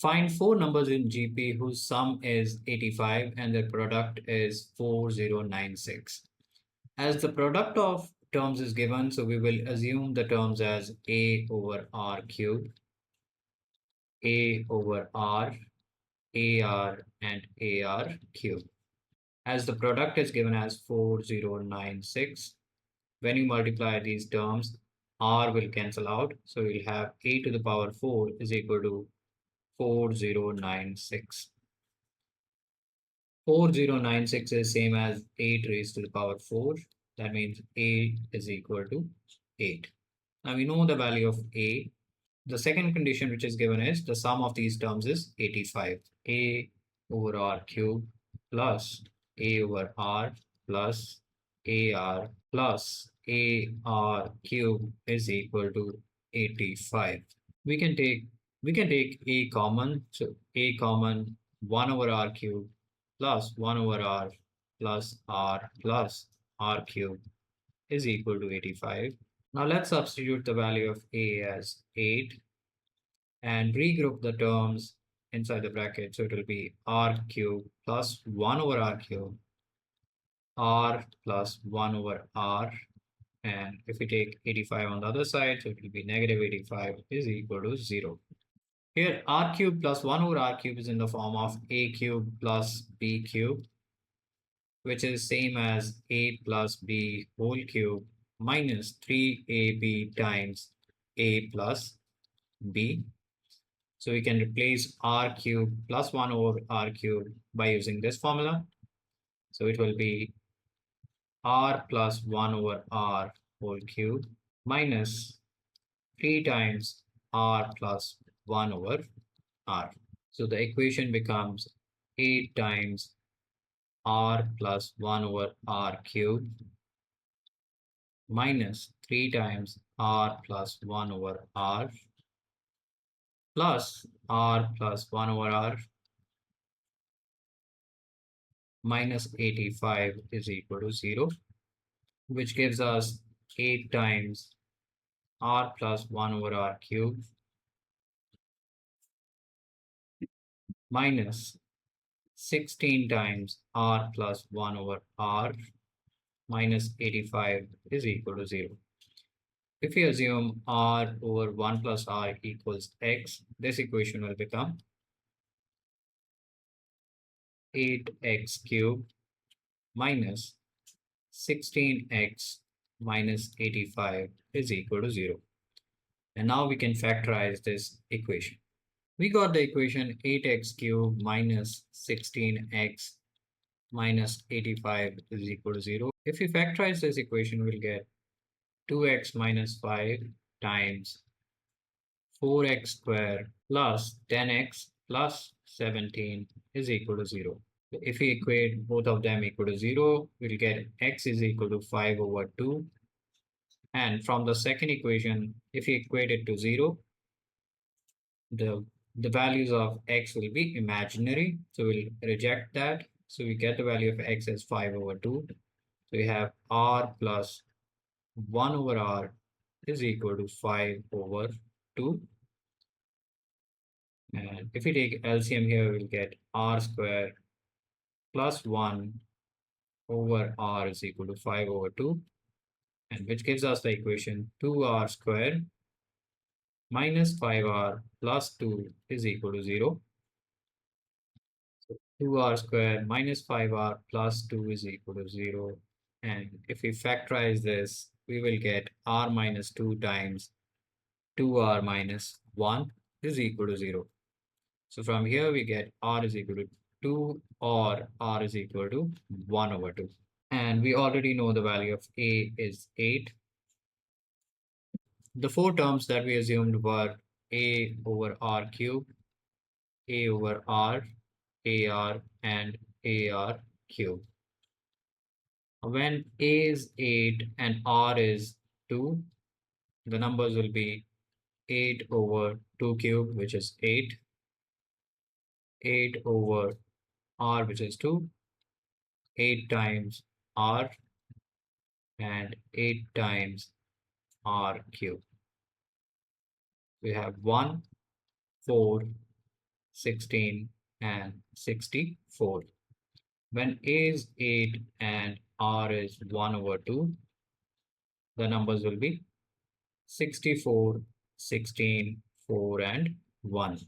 Find four numbers in GP whose sum is 85 and their product is 4096. As the product of terms is given, so we will assume the terms as A over R cubed, A over R, AR, and AR cubed. As the product is given as 4096, when you multiply these terms, R will cancel out. So we'll have A to the power 4 is equal to 4096. 4096 is same as 8 raised to the power 4. That means A is equal to 8. Now we know the value of A. The second condition which is given is the sum of these terms is 85. A over R cube plus A over R plus AR plus AR cube is equal to 85. We can take A common. So A common 1 over R cube plus 1 over R plus R cube is equal to 85. Now let's substitute the value of A as 8 and regroup the terms inside the bracket. So it will be R cube plus 1 over R cube, R plus 1 over R. And if we take 85 on the other side, so it will be negative 85 is equal to 0. Here, R cube plus 1 over R cube is in the form of A cube plus B cube, which is same as A plus B whole cube minus 3AB times A plus B. So we can replace R cube plus 1 over R cube by using this formula. So it will be R plus 1 over R whole cube minus 3 times R plus 1 over R. So the equation becomes 8 times R plus 1 over R cube minus 3 times R plus 1 over R plus R plus 1 over R minus 85 is equal to 0, which gives us 8 times R plus 1 over R cube minus 16 times R plus 1 over R minus 85 is equal to 0. If we assume R over 1 plus R equals X, this equation will become 8x cubed minus 16x minus 85 is equal to 0. And now we can factorize this equation. We got the equation 8x cubed minus 16x minus 85 is equal to 0. If we factorize this equation, we'll get 2x minus 5 times 4x squared plus 10x plus 17 is equal to 0. If we equate both of them equal to 0, we'll get x is equal to 5 over 2. And from the second equation, if we equate it to 0, the values of x will be imaginary. So we'll reject that. So we get the value of x as 5 over 2. So we have r plus 1 over r is equal to 5 over 2. And if we take LCM here, we'll get r squared plus 1 over r is equal to 5 over 2. And which gives us the equation 2r squared minus 5r plus 2 is equal to 0. So 2r squared minus 5r plus 2 is equal to 0. And if we factorize this, we will get r minus 2 times 2r minus 1 is equal to 0. So from here we get r is equal to 2 or r is equal to 1 over 2. And we already know the value of a is 8. The four terms that we assumed were a over r cubed, a over r, ar, and ar cubed. When a is 8 and r is 2, the numbers will be 8 over 2 cubed, which is 8, 8 over r, which is 2, 8 times r, and 8 times r cubed. We have 1, 4, 16, and 64. When A is 8 and R is 1 over 2, the numbers will be 64, 16, 4, and 1.